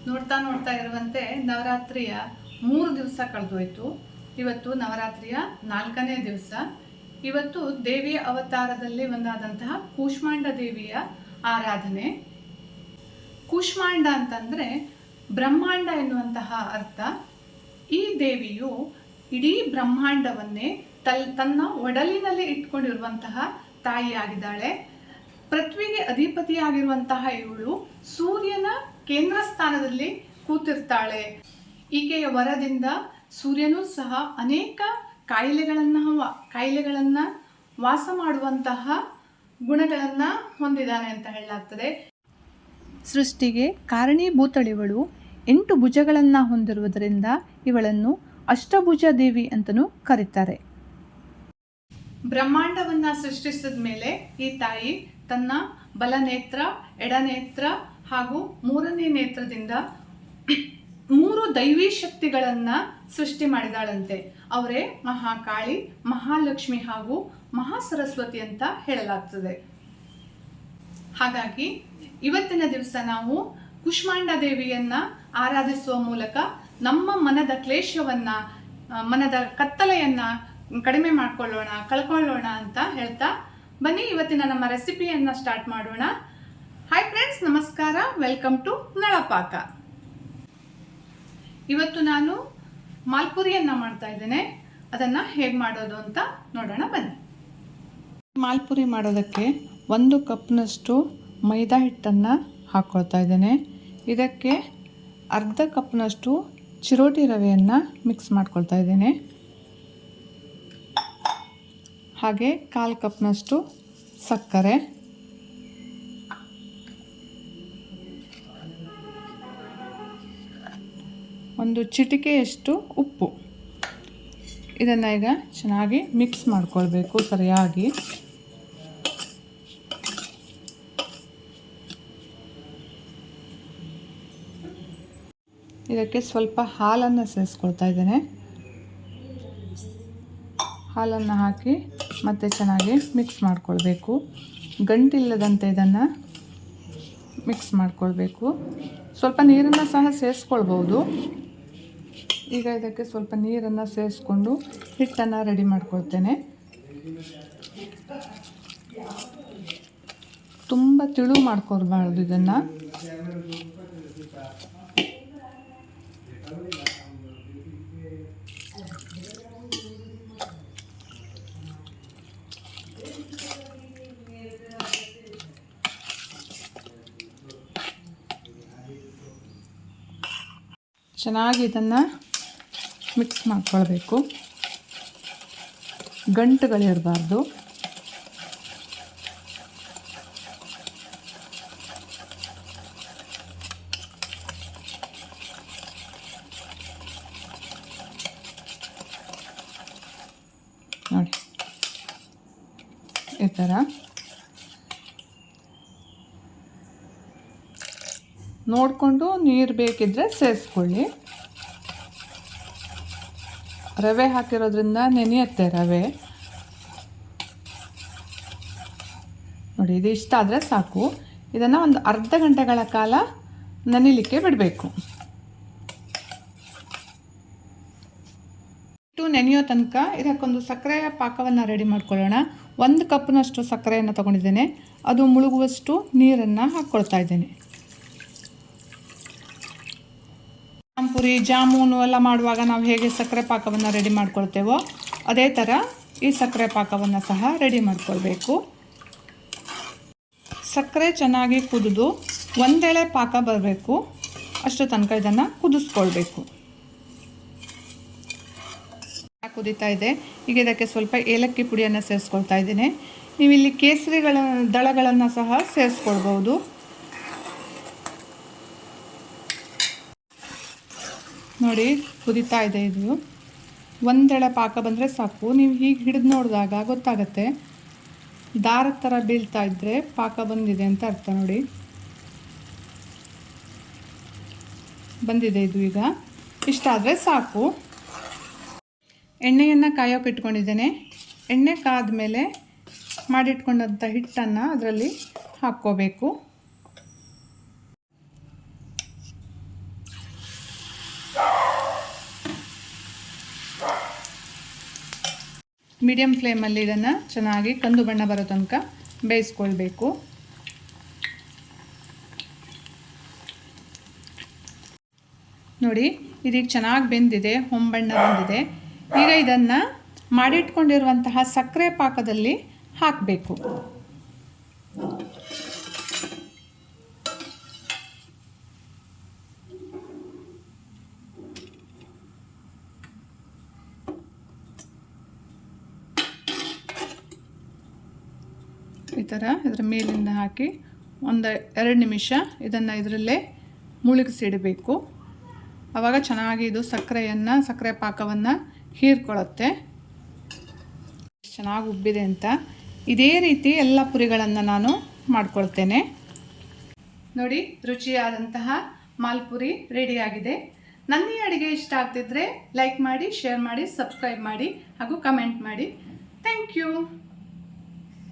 ನೋಡ್ತಾ ನೋಡ್ತಾ ಇರುವಂತೆ ನವರಾತ್ರಿಯ 3 ದಿವಸ ಕಳೆದೋಯ್ತು. ಇವತ್ತು ನವರಾತ್ರಿಯ 4ನೇ ದಿವಸ. ಇವತ್ತು ದೇವಿಯ ಅವತಾರದಲ್ಲಿ ಒಂದಾದಂತಹ ಕೂಷ್ಮಾಂಡ ದೇವಿಯ ಆರಾಧನೆ. ಕೂಷ್ಮಾಂಡ ಅಂತಂದ್ರೆ ಬ್ರಹ್ಮಾಂಡ ಎನ್ನುವಂತಹ ಅರ್ಥ. ಈ ದೇವಿಯು ಇಡೀ ಬ್ರಹ್ಮಾಂಡವನ್ನೇ ತನ್ನ ಒಡಲಿನಲ್ಲಿ ಇಟ್ಕೊಂಡಿರುವಂತಹ ತಾಯಿಯಾಗಿದ್ದಾಳೆ. ಪೃಥ್ವಿಗೆ ಅಧಿಪತಿಯಾಗಿರುವಂತಹ ಇವಳು ಸೂರ್ಯನ ಕೇಂದ್ರ ಸ್ಥಾನದಲ್ಲಿ ಕೂತಿರ್ತಾಳೆ. ಈಕೆಯ ವರದಿಂದ ಸೂರ್ಯನೂ ಸಹ ಅನೇಕ ಕಾಯಿಲೆಗಳನ್ನು ವಾಸ ಮಾಡುವಂತಹ ಗುಣಗಳನ್ನು ಹೊಂದಿದ್ದಾನೆ ಅಂತ ಹೇಳಲಾಗ್ತದೆ. ಸೃಷ್ಟಿಗೆ ಕಾರಣೀಭೂತಳಿವಳು 8 ಭುಜಗಳನ್ನು ಹೊಂದಿರುವುದರಿಂದ ಇವಳನ್ನು ಅಷ್ಟಭುಜ ದೇವಿ ಅಂತಲೂ ಕರೀತಾರೆ. ಬ್ರಹ್ಮಾಂಡವನ್ನು ಸೃಷ್ಟಿಸಿದ ಮೇಲೆ ಈ ತಾಯಿ ತನ್ನ ಬಲನೇತ್ರ, ಎಡನೇತ್ರ ಹಾಗೂ 3ನೇ ನೇತ್ರದಿಂದ 3 ದೈವಿ ಶಕ್ತಿಗಳನ್ನು ಸೃಷ್ಟಿ ಮಾಡಿದಾಳಂತೆ. ಅವರೇ ಮಹಾಕಾಳಿ, ಮಹಾಲಕ್ಷ್ಮಿ ಹಾಗೂ ಮಹಾಸರಸ್ವತಿ ಅಂತ ಹೇಳಲಾಗ್ತದೆ. ಹಾಗಾಗಿ ಇವತ್ತಿನ ದಿವಸ ನಾವು ಕೂಷ್ಮಾಂಡ ದೇವಿಯನ್ನ ಆರಾಧಿಸುವ ಮೂಲಕ ನಮ್ಮ ಮನದ ಕ್ಲೇಶವನ್ನ, ಮನದ ಕತ್ತಲೆಯನ್ನ ಕಡಿಮೆ ಕಳ್ಕೊಳ್ಳೋಣ ಅಂತ ಹೇಳ್ತಾ ಬನ್ನಿ ಇವತ್ತಿನ ನಮ್ಮ ರೆಸಿಪಿಯನ್ನ ಸ್ಟಾರ್ಟ್ ಮಾಡೋಣ. ಹಾಯ್ ಫ್ರೆಂಡ್ಸ್, ನಮಸ್ಕಾರ. ವೆಲ್ಕಮ್ ಟು ನಳಪಾಕ. ಇವತ್ತು ನಾನು ಮಾಲ್ಪುರಿಯನ್ನ ಮಾಡ್ತಾ ಇದ್ದೇನೆ. ಅದನ್ನ ಹೇಗೆ ಮಾಡೋದು ಅಂತ ನೋಡೋಣ ಬನ್ನಿ. ಮಾಲ್ಪುರಿ ಮಾಡೋದಕ್ಕೆ 1 ಕಪ್ನಷ್ಟು ಮೈದಾ ಹಿಟ್ಟನ್ನು ಹಾಕ್ಕೊಳ್ತಾ ಇದ್ದೇನೆ. ಇದಕ್ಕೆ ಅರ್ಧ ಕಪ್ನಷ್ಟು ಚಿರೋಟಿ ರವೆಯನ್ನು ಮಿಕ್ಸ್ ಮಾಡ್ಕೊಳ್ತಾ ಇದ್ದೇನೆ. ಹಾಗೆ 1/4 ಕಪ್ನಷ್ಟು ಸಕ್ಕರೆ, ಒಂದು ಚಿಟಿಕೆಯಷ್ಟು ಉಪ್ಪು. ಇದನ್ನು ಈಗ ಚೆನ್ನಾಗಿ ಮಿಕ್ಸ್ ಮಾಡ್ಕೊಳ್ಬೇಕು ಸರಿಯಾಗಿ. ಇದಕ್ಕೆ ಸ್ವಲ್ಪ ಹಾಲನ್ನು ಸೇರಿಸ್ಕೊಳ್ತಾ ಇದ್ದೇನೆ. ಹಾಲನ್ನು ಹಾಕಿ ಮತ್ತೆ ಚೆನ್ನಾಗಿ ಮಿಕ್ಸ್ ಮಾಡ್ಕೊಳ್ಬೇಕು. ಗಂಟಿಲ್ಲದಂತೆ ಇದನ್ನು ಮಿಕ್ಸ್ ಮಾಡ್ಕೊಳ್ಬೇಕು. ಸ್ವಲ್ಪ ನೀರನ್ನು ಸಹ ಸೇರಿಸ್ಕೊಳ್ಬೋದು. ಈಗ ಇದಕ್ಕೆ ಸ್ವಲ್ಪ ನೀರನ್ನು ಸೇರಿಸ್ಕೊಂಡು ಹಿಟ್ಟನ್ನು ರೆಡಿ ಮಾಡ್ಕೊಳ್ತೇನೆ. ತುಂಬ ತಿಳು ಮಾಡ್ಕೊಳ್ಬಾರ್ದು ಇದನ್ನು. ಚೆನ್ನಾಗಿ ಇದನ್ನು ಮಿಕ್ಸ್ ಮಾಡ್ಕೊಳ್ಬೇಕು. ಗಂಟುಗಳಿರಬಾರ್ದು. ನೋಡಿ ಈ ಥರ ನೋಡಿಕೊಂಡು ನೀರು ಬೇಕಿದ್ರೆ ಸೇರಿಸ್ಕೊಳ್ಳಿ. ರವೆ ಹಾಕಿರೋದ್ರಿಂದ ನೆನೆಯುತ್ತೆ ರವೆ. ನೋಡಿ, ಇದು ಇಷ್ಟ ಆದರೆ ಸಾಕು. ಇದನ್ನು ಒಂದು ಅರ್ಧ ಗಂಟೆಗಳ ಕಾಲ ನೆನೆಯಲಿಕ್ಕೆ ಬಿಡಬೇಕು. ಹಿಟ್ಟು ನೆನೆಯೋ ತನಕ ಇದಕ್ಕೊಂದು ಸಕ್ಕರೆಯ ಪಾಕವನ್ನು ರೆಡಿ ಮಾಡ್ಕೊಳ್ಳೋಣ. 1 ಕಪ್ನಷ್ಟು ಸಕ್ಕರೆಯನ್ನು ತೊಗೊಂಡಿದ್ದೇನೆ. ಅದು ಮುಳುಗುವಷ್ಟು ನೀರನ್ನು ಹಾಕ್ಕೊಳ್ತಾ ಇದ್ದೇನೆ. ಪಾನಿಪುರಿ, ಜಾಮೂನು ಎಲ್ಲ ಮಾಡುವಾಗ ನಾವು ಹೇಗೆ ಸಕ್ಕರೆ ಪಾಕವನ್ನು ರೆಡಿ ಮಾಡ್ಕೊಳ್ತೇವೋ ಅದೇ ಥರ ಈ ಸಕ್ಕರೆ ಪಾಕವನ್ನು ಸಹ ರೆಡಿ ಮಾಡ್ಕೊಳ್ಬೇಕು. ಸಕ್ಕರೆ ಚೆನ್ನಾಗಿ ಕುದಿದು ಒಂದೆಳೆ ಪಾಕ ಬರಬೇಕು. ಅಷ್ಟು ತನಕ ಇದನ್ನು ಕುದಿಸ್ಕೊಳ್ಬೇಕು. ಕುದೀತಾ ಇದೆ. ಈಗ ಇದಕ್ಕೆ ಸ್ವಲ್ಪ ಏಲಕ್ಕಿ ಪುಡಿಯನ್ನು ಸೇರಿಸ್ಕೊಳ್ತಾ ಇದ್ದೇನೆ. ನೀವು ಇಲ್ಲಿ ಕೇಸರಿ ದಳಗಳನ್ನು ಸಹ ಸೇರಿಸ್ಕೊಳ್ಬೋದು. ನೋಡಿ, ಕುದೀತಾ ಇದೆ. ಇದು ಒಂದೆಳೆ ಪಾಕ ಬಂದರೆ ಸಾಕು. ನೀವು ಹೀಗೆ ಹಿಡಿದು ನೋಡಿದಾಗ ಗೊತ್ತಾಗುತ್ತೆ. ದಾರದ ಥರ ಬೀಳ್ತಾ ಇದ್ದರೆ ಪಾಕ ಬಂದಿದೆ ಅಂತ ಅರ್ಥ. ನೋಡಿ, ಬಂದಿದೆ ಇದು. ಈಗ ಇಷ್ಟ ಆದರೆ ಸಾಕು. ಎಣ್ಣೆಯನ್ನು ಕಾಯೋಕೆ ಇಟ್ಕೊಂಡಿದ್ದೇನೆ. ಎಣ್ಣೆ ಕಾದ ಮೇಲೆ ಮಾಡಿಟ್ಕೊಂಡಂಥ ಹಿಟ್ಟನ್ನು ಅದರಲ್ಲಿ ಹಾಕ್ಕೋಬೇಕು. ಮೀಡಿಯಮ್ ಫ್ಲೇಮಲ್ಲಿ ಇದನ್ನು ಚೆನ್ನಾಗಿ ಕಂದು ಬಣ್ಣ ಬರೋ ತನಕ ಬೇಯಿಸ್ಕೊಳ್ಬೇಕು. ನೋಡಿ ಇದೀಗ ಚೆನ್ನಾಗಿ ಬೆಂದಿದೆ, ಹೊಂಬಣ್ಣ ಬಂದಿದೆ. ಈಗ ಇದನ್ನು ಮಾಡಿಟ್ಕೊಂಡಿರುವಂತಹ ಸಕ್ಕರೆ ಪಾಕದಲ್ಲಿ ಹಾಕಬೇಕು. ಈ ಥರ ಇದರ ಮೇಲಿಂದ ಹಾಕಿ 1-2 ನಿಮಿಷ ಇದನ್ನು ಇದರಲ್ಲೇ ಮುಳುಗಿಸಿಡಬೇಕು. ಆವಾಗ ಚೆನ್ನಾಗಿ ಇದು ಸಕ್ಕರೆ ಪಾಕವನ್ನು ಹೀರ್ಕೊಳ್ಳುತ್ತೆ. ಚೆನ್ನಾಗಿ ಉಬ್ಬಿದೆ ಅಂತ ಇದೇ ರೀತಿ ಎಲ್ಲ ಪುರಿಗಳನ್ನು ನಾನು ಮಾಡ್ಕೊಳ್ತೇನೆ. ನೋಡಿ ರುಚಿಯಾದಂತಹ ಮಾಲ್ಪುರಿ ರೆಡಿಯಾಗಿದೆ. ನನ್ನ ಈ ಅಡುಗೆ ಇಷ್ಟ ಆಗ್ತಿದ್ರೆ ಲೈಕ್ ಮಾಡಿ, ಶೇರ್ ಮಾಡಿ, ಸಬ್ಸ್ಕ್ರೈಬ್ ಮಾಡಿ ಹಾಗೂ ಕಮೆಂಟ್ ಮಾಡಿ. Thank you.